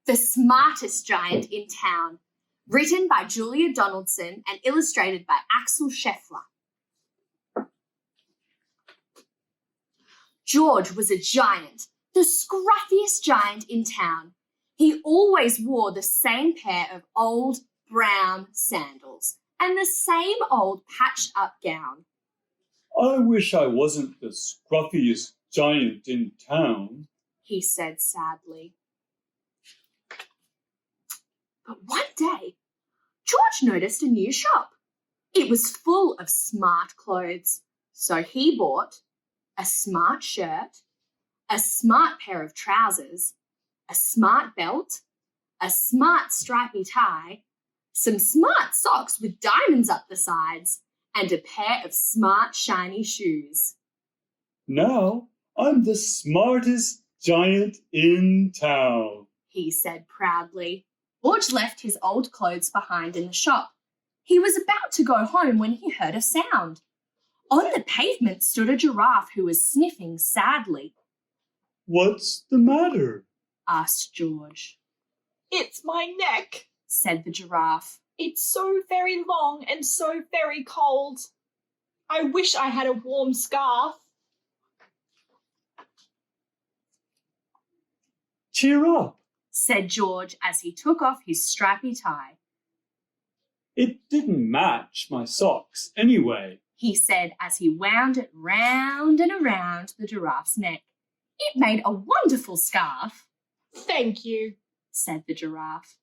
The Smartest Giant in Town, written by Julia Donaldson and illustrated by Axel Scheffler. George was a giant, the scruffiest giant in town. He always wore the same pair of old brown sandals and the same old patched-up gown. I wish I wasn't the scruffiest giant in town, he said sadly. But one day, George noticed a new shop. It was full of smart clothes, so he bought a smart shirt, a smart pair of trousers, a smart belt, a smart stripy tie, some smart socks with diamonds up the sides, and a pair of smart shiny shoes. Now I'm the smartest giant in town, he said proudly. George left his old clothes behind in the shop. He was about to go home when he heard a sound. On the pavement stood a giraffe who was sniffing sadly. What's the matter? asked George. It's my neck, said the giraffe. It's so very long and so very cold. I wish I had a warm scarf. Cheer up, said George as he took off his stripy tie. It didn't match my socks anyway, he said as he wound it round and around the giraffe's neck. It made a wonderful scarf. Thank you, said the giraffe.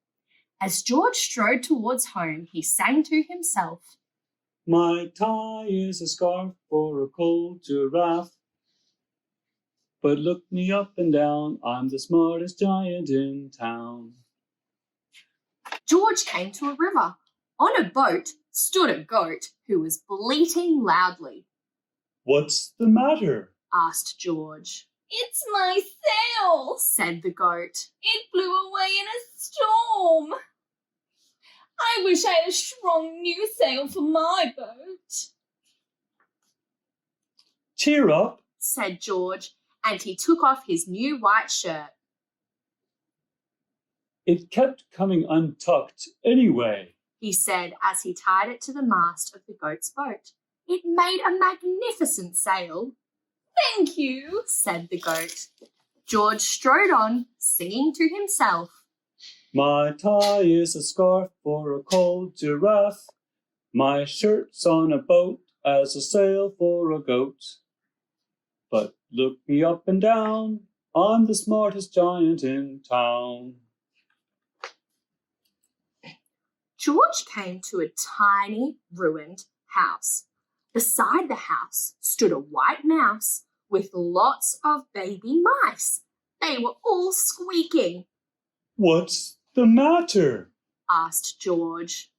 As George strode towards home, he sang to himself. My tie is a scarf for a cold giraffe. But look me up and down, I'm the smartest giant in town. George came to a river. On a boat stood a goat who was bleating loudly. What's the matter? asked George. It's my sail, said the goat. It blew away in a storm. I wish I had a strong new sail for my boat. Cheer up, said George, and he took off his new white shirt. It kept coming untucked anyway, he said as he tied it to the mast of the goat's boat. It made a magnificent sail. Thank you, said the goat. George strode on, singing to himself. My tie is a scarf for a cold giraffe. My shirt's on a boat as a sail for a goat. But look me up and down, I'm the smartest giant in town. George came to a tiny, ruined house. Beside the house stood a white mouse with lots of baby mice. They were all squeaking. What's the matter? asked George.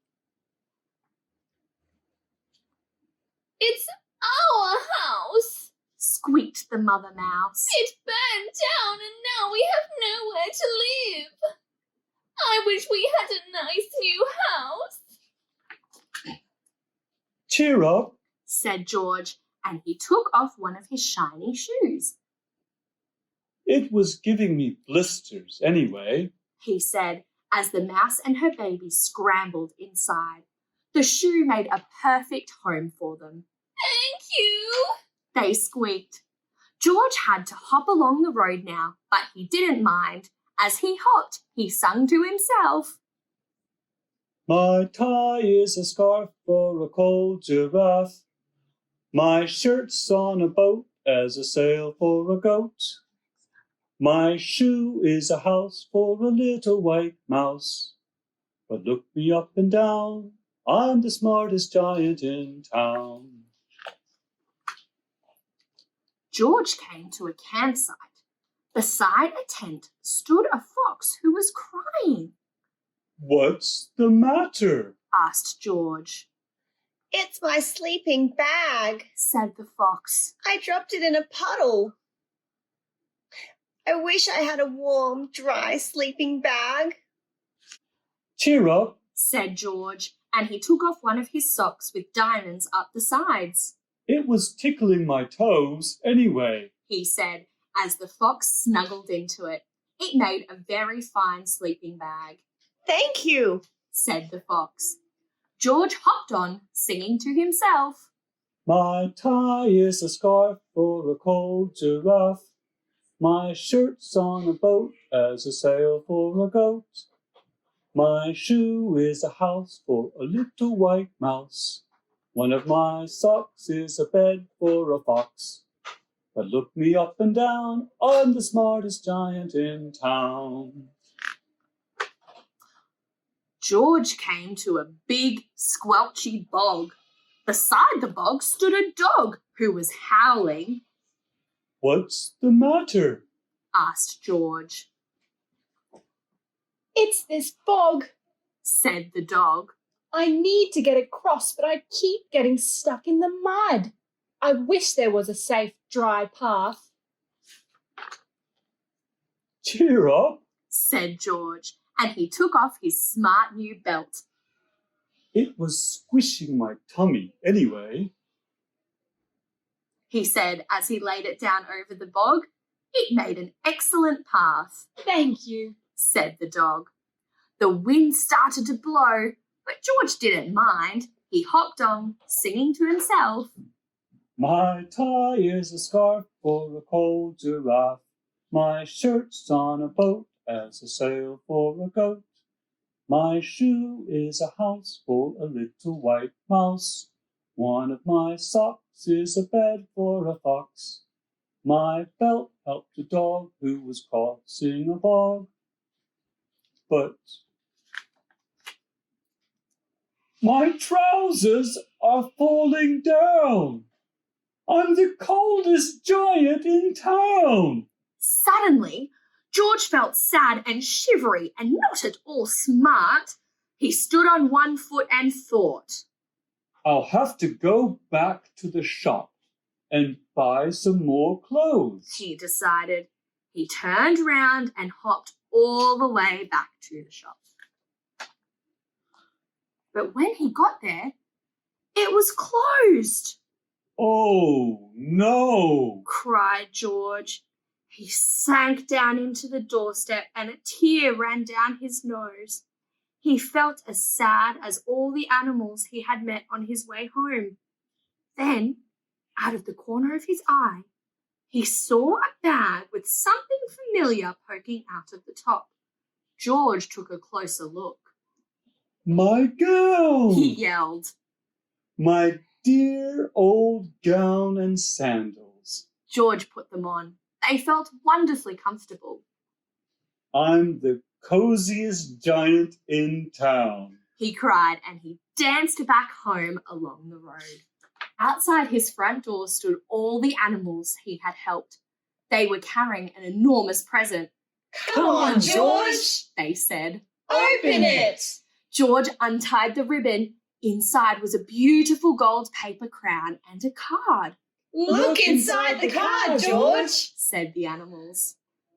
It's our house, squeaked the mother mouse. It burned down and now we have nowhere to live. I wish we had a nice new house. Cheer up, said George, and he took off one of his shiny shoes. It was giving me blisters anyway, he said as the mouse and her baby scrambled inside. The shoe made a perfect home for them. Thank you, they squeaked. George had to hop along the road now, but he didn't mind. As he hopped, he sung to himself. My tie is a scarf for a cold giraffe. My shirt's on a boat as a sail for a goat. My shoe is a house for a little white mouse. But look me up and down, I'm the smartest giant in town. George came to a campsite. Beside a tent stood a fox who was crying. What's the matter? asked George. It's my sleeping bag, said the fox. I dropped it in a puddle. I wish I had a warm, dry sleeping bag. Cheer up, said George, and he took off one of his socks with diamonds up the sides. It was tickling my toes anyway, he said, as the fox snuggled into it. It made a very fine sleeping bag, Thank you. said the fox. George hopped on, singing to himself. My tie is a scarf for a cold giraffe. My shirt's on a boat as a sail for a goat. My shoe is a house for a little white mouse. One of my socks is a bed for a fox. But look me up and down, I'm the smartest giant in town. George came to a big, squelchy bog. Beside the bog stood a dog who was howling. What's the matter? Asked George. It's this bog. Said the dog. I need to get across, but I keep getting stuck in the mud. I wish there was a safe, dry path. Cheer up. Said George, and he took off his smart new belt. It was squishing my tummy anyway. He said as he laid it down over the bog. It made an excellent path, Thank you. said the dog. The wind started to blow, but George didn't mind. He hopped on, singing to himself. My tie is a scarf for a cold giraffe. My shirt's on a boat as a sail for a goat. My shoe is a house for a little white mouse. One of my socks is a bed for a fox. My belt helped a dog who was crossing a bog. But my trousers are falling down. I'm the coldest giant in town. Suddenly, George felt sad and shivery and not at all smart. He stood on one foot and thought. I'll have to go back to the shop and buy some more clothes. He decided. He turned round and hopped all the way back to the shop. But when he got there, it was closed, Oh, no. cried George. He sank down into the doorstep and a tear ran down his nose. He felt as sad as all the animals he had met on his way home. Then, out of the corner of his eye, he saw a bag with something familiar poking out of the top. George took a closer look. My gown. He yelled. My dear old gown and sandals. George put them on. They felt wonderfully comfortable. I'm the coziest giant in town. He cried, and he danced back home along the road. Outside his front door stood all the animals he had helped. They were carrying an enormous present. Come on, George. They said. Open it. George untied the ribbon. Inside was a beautiful gold paper crown and a card, Look inside the car, George. said the animals.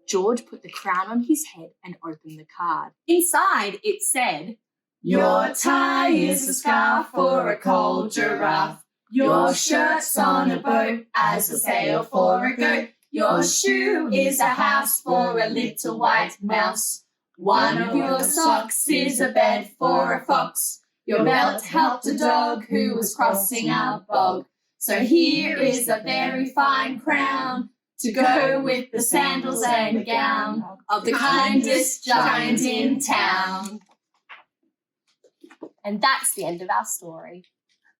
George put the crown on his head and opened the card. Inside it said, Your tie is a scarf for a cold giraffe. Your shirt's on a boat as a sail for a goat. Your shoe is a house for a little white mouse. One of your socks is a bed for a fox. Your belt helped a dog who was crossing a bog. So here is a very fine crown to go with the sandals and gown of the kindest giant in town. and that's the end of our story.